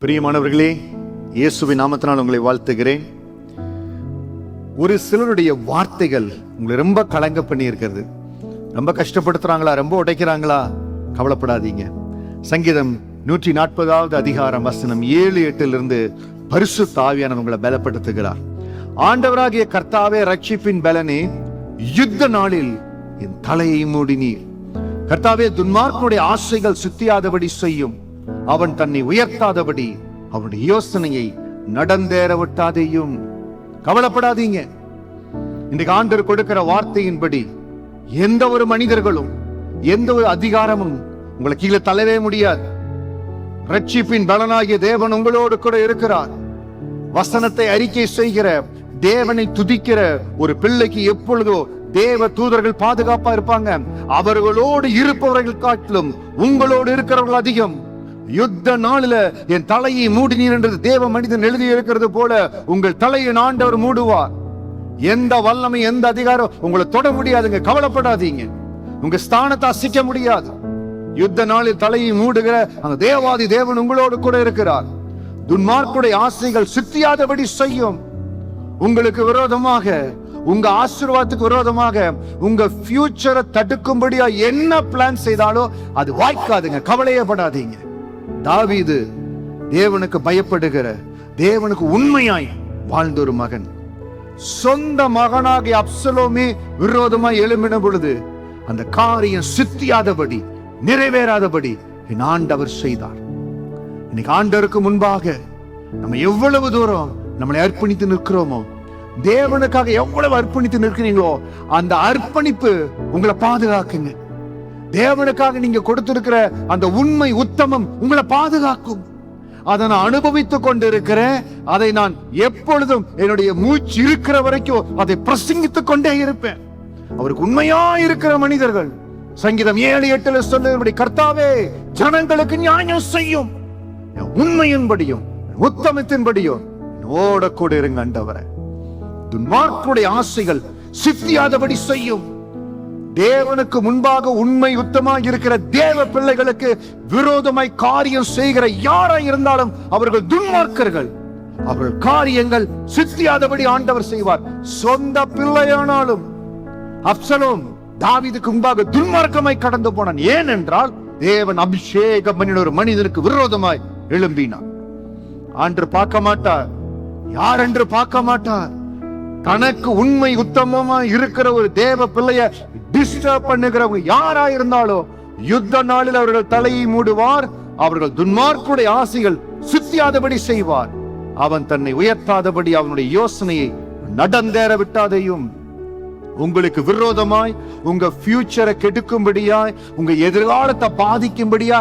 பிரியமானவர்களே, இயேசுவின் நாமத்தினால் உங்களை வாழ்த்துகிறேன். ஒரு சிலருடைய வார்த்தைகள் உங்களை ரொம்ப கலங்க பண்ணி இருக்கிறது. ரொம்ப கஷ்டப்படுத்துறாங்களா, ரொம்ப உடைக்கிறாங்களா? கவலைப்படாதீங்க. சங்கீதம் 140வது அதிகாரம் வசனம் 7-8 பரிசுத்த ஆவியானவர் உங்களை பலப்படுத்துகிறார். ஆண்டவராகிய கர்த்தாவே, ரட்சிப்பின் பலனே, யுத்த நாளில் என் தலையை மூடினீர். கர்த்தாவே, துன்மார்க்கனுடைய ஆசைகள் சித்தியாதபடி செய்யும். அவன் தன்னை உயர்த்தாதபடி அவனுடைய யோசனையை நடந்தேற விட்டாதையும். கவலைப்படாதீங்க. இன்றைக்கு ஆண்டவர் கொடுக்கிற வார்த்தையின்படி எந்த ஒரு மனிதர்களும் எந்த ஒரு அதிகாரமும் உங்களை கீழே தள்ளவே முடியாது. ரட்சிப்பின் பலனாகிய தேவன் உங்களோடு கூட இருக்கிறார். வசனத்தை அறிக்கை செய்கிற, தேவனை துதிக்கிற ஒரு பிள்ளைக்கு எப்பொழுதோ தேவ தூதர்கள் பாதுகாப்பா இருப்பாங்க. அவர்களோடு இருப்பவர்கள் காட்டிலும் உங்களோடு இருக்கிறவர்கள் அதிகம். யுத்த நாளில என் தலையை மூடினீர் என்று தேவ மனிதன் எழுதி இருக்கிறது போல உங்கள் தலையை ஆண்டவர் மூடுவார். எந்த வல்லமை, எந்த அதிகாரம் உங்களை தொட முடியாதுங்க. கவலைப்படாதீங்க. உங்க ஸ்தானத்தை அசைக்க முடியாது. யுத்த நாளில் தலையை மூடுகிற அந்த தேவாதி தேவன் உங்களோடு கூட இருக்கிறார். துன்மார்க்குடைய ஆசைகள் சித்தியாதபடி செய்யும். உங்களுக்கு விரோதமாக, உங்க ஆசீர்வாதத்துக்கு விரோதமாக, உங்க ஃபியூச்சரை தடுக்கும்படியா என்ன பிளான் செய்தாலோ அது வாய்க்காதுங்க. கவலையப்படாதீங்க. தாவீது தேவனுக்கு பயப்படுகிற, தேவனுக்கு உண்மையாய் வாழ்ந்த ஒரு மகன். சொந்த மகனாகிய அப்சலோமே விரோதமாய் எழும்பின பொழுது அந்த காரியம் சித்தியாதபடி, நிறைவேறாதபடி என் ஆண்டவர் செய்தார். இன்னைக்கு ஆண்டவருக்கு முன்பாக நம்ம எவ்வளவு தூரம் நம்மளை அர்ப்பணித்து நிற்கிறோமோ, தேவனுக்காக எவ்வளவு அர்ப்பணித்து நிற்கிறீங்களோ, அந்த அர்ப்பணிப்பு உங்களை பாதுகாக்குங்க. தேவனுக்காக நீங்க கொடுத்திருக்கிற அந்த உண்மை, உத்தமம் உங்களை பாதுகாக்கும். அதை நான் அனுபவித்துக் கொண்டிருக்கிறேன். அதை நான் எப்பொழுதும் என்னுடைய மூச்சு இருக்கிற வரைக்கும் அதை பிரசங்கித்துக் கொண்டே இருப்பேன். அவருக்கு உண்மையா இருக்கிற மனிதர்கள் சங்கீதம் 7-8 சொல்லும்படி, கர்த்தாவே, ஜனங்களுக்கு நியாயம் செய்யும், உண்மையின்படியும் உத்தமத்தின்படியும் என்னோட கூட இருங்க ஆண்டவரே. துன்மார்க்கனுடைய ஆசைகள் சித்தியாதபடி செய்யும். தேவனுக்கு முன்பாக உண்மை உத்தமாக இருக்கிற தேவ பிள்ளைகளுக்கு விரோதமாய் காரியம் செய்கிற யாராய் இருந்தாலும் அவர்கள் துன்மார்க்கர்கள். அவர்கள் காரியங்கள் சித்தியாதபடி ஆண்டவர் செய்வார். சொந்த பிள்ளையானாலும் அப்சலோம் தாவீதுக்கு முன்பாக துன்மார்க்கமாய் கடந்து போனான். ஏனென்றால் தேவன் அபிஷேகம் பண்ணின ஒரு மனிதனுக்கு விரோதமாய் எழும்பினான். ஆண்டு பார்க்க மாட்டார், யார் என்று பார்க்க மாட்டார். தனக்கு உண்மை உத்தமமா இருக்கிற ஒரு தேவ பிள்ளைய டிஸ்டர்ப் பண்ணுகிறவங்க யாரா இருந்தாலும் யுத்த நாளில் அவர்கள் தலையை மூடுவார். அவர்கள் துன்மார்க்குடைய ஆசைகள் சித்தியாதபடி செய்வார். அவன் தன்னை உயர்த்தாதபடி அவனுடைய யோசனையை நடந்தேற விட்டாதையும். உங்களுக்கு விரோதமாய், உங்க ஃபியூச்சரை கெடுக்கும்படியாய், உங்க எதிர்காலத்தை பாதிக்கும்படியா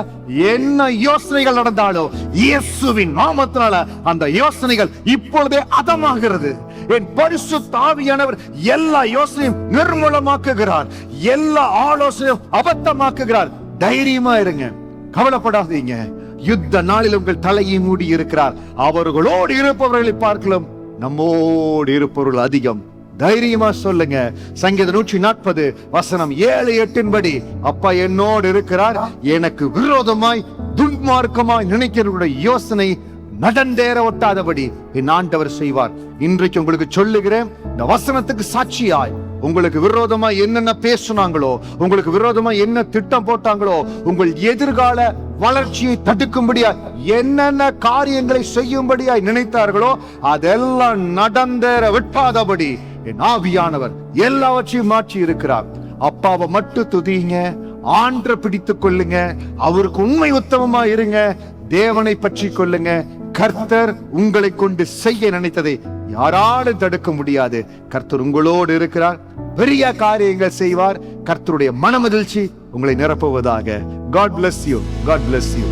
என்ன யோசனைகள் நடந்தாலோ இயேசுவின் நாமத்தினால அந்த யோசனைகள் இப்பொழுதே அதமாகிறது. என் பரிசுத்த ஆவியானவர் எல்லா யோசனையும் நிர்மூலமாக்குகிறார். எல்லா ஆலோசனையும் அபத்தமாக்குகிறார். தைரியமா இருங்க, கவலைப்படாதீங்க. யுத்த நாளில் உங்கள் தலையை மூடி இருக்கிறார். அவர்களோடு இருப்பவர்களை பார்க்கலாம் நம்மோடு இருப்பவர்கள் அதிகம். தைரியமா சொல்லுங்க. சங்கீதம் 140 வசனம் 7-8 அப்பா என்னோடு இருக்கிறார். எனக்கு விரோதமாய் துன்மார்க்கமாய் நினைக்கிறவருடைய யோசனை நடந்தேற ஒட்டாதபடி என் ஆண்டவர் செய்வார். இன்றைக்கு உங்களுக்கு சொல்லுகிறேன், இந்த வசனத்துக்கு சாட்சியாய் உங்களுக்கு விரோதமா என்னென்ன பேசுனாங்களோ, உங்களுக்கு விரோதமா என்ன திட்டம் போட்டாங்களோ, உங்கள் எதிர்கால வளர்ச்சியை தடுக்கும்படியா என்னென்ன காரியங்களை செய்யும்படியாய் நினைத்தார்களோ அதெல்லாம் நடந்தேற விட்டாதபடி என் ஆவியானவர் எல்லாவற்றையும் மாற்றி இருக்கிறார். அப்பாவை மட்டும் துதிங்க, ஆண்டரை பிடித்துக் கொள்ளுங்க, அவருக்கு உண்மை உத்தமமா இருங்க, தேவனை பற்றி கொள்ளுங்க. கர்த்தர் உங்களை கொண்டு செய்ய நினைத்ததை யாராலும் தடுக்க முடியாது. கர்த்தர் உங்களோடு இருக்கிறார். பெரிய காரியங்கள் செய்வார். கர்த்தருடைய மனமகிழ்ச்சி உங்களை நிரப்புவதாக. God bless you. God bless you.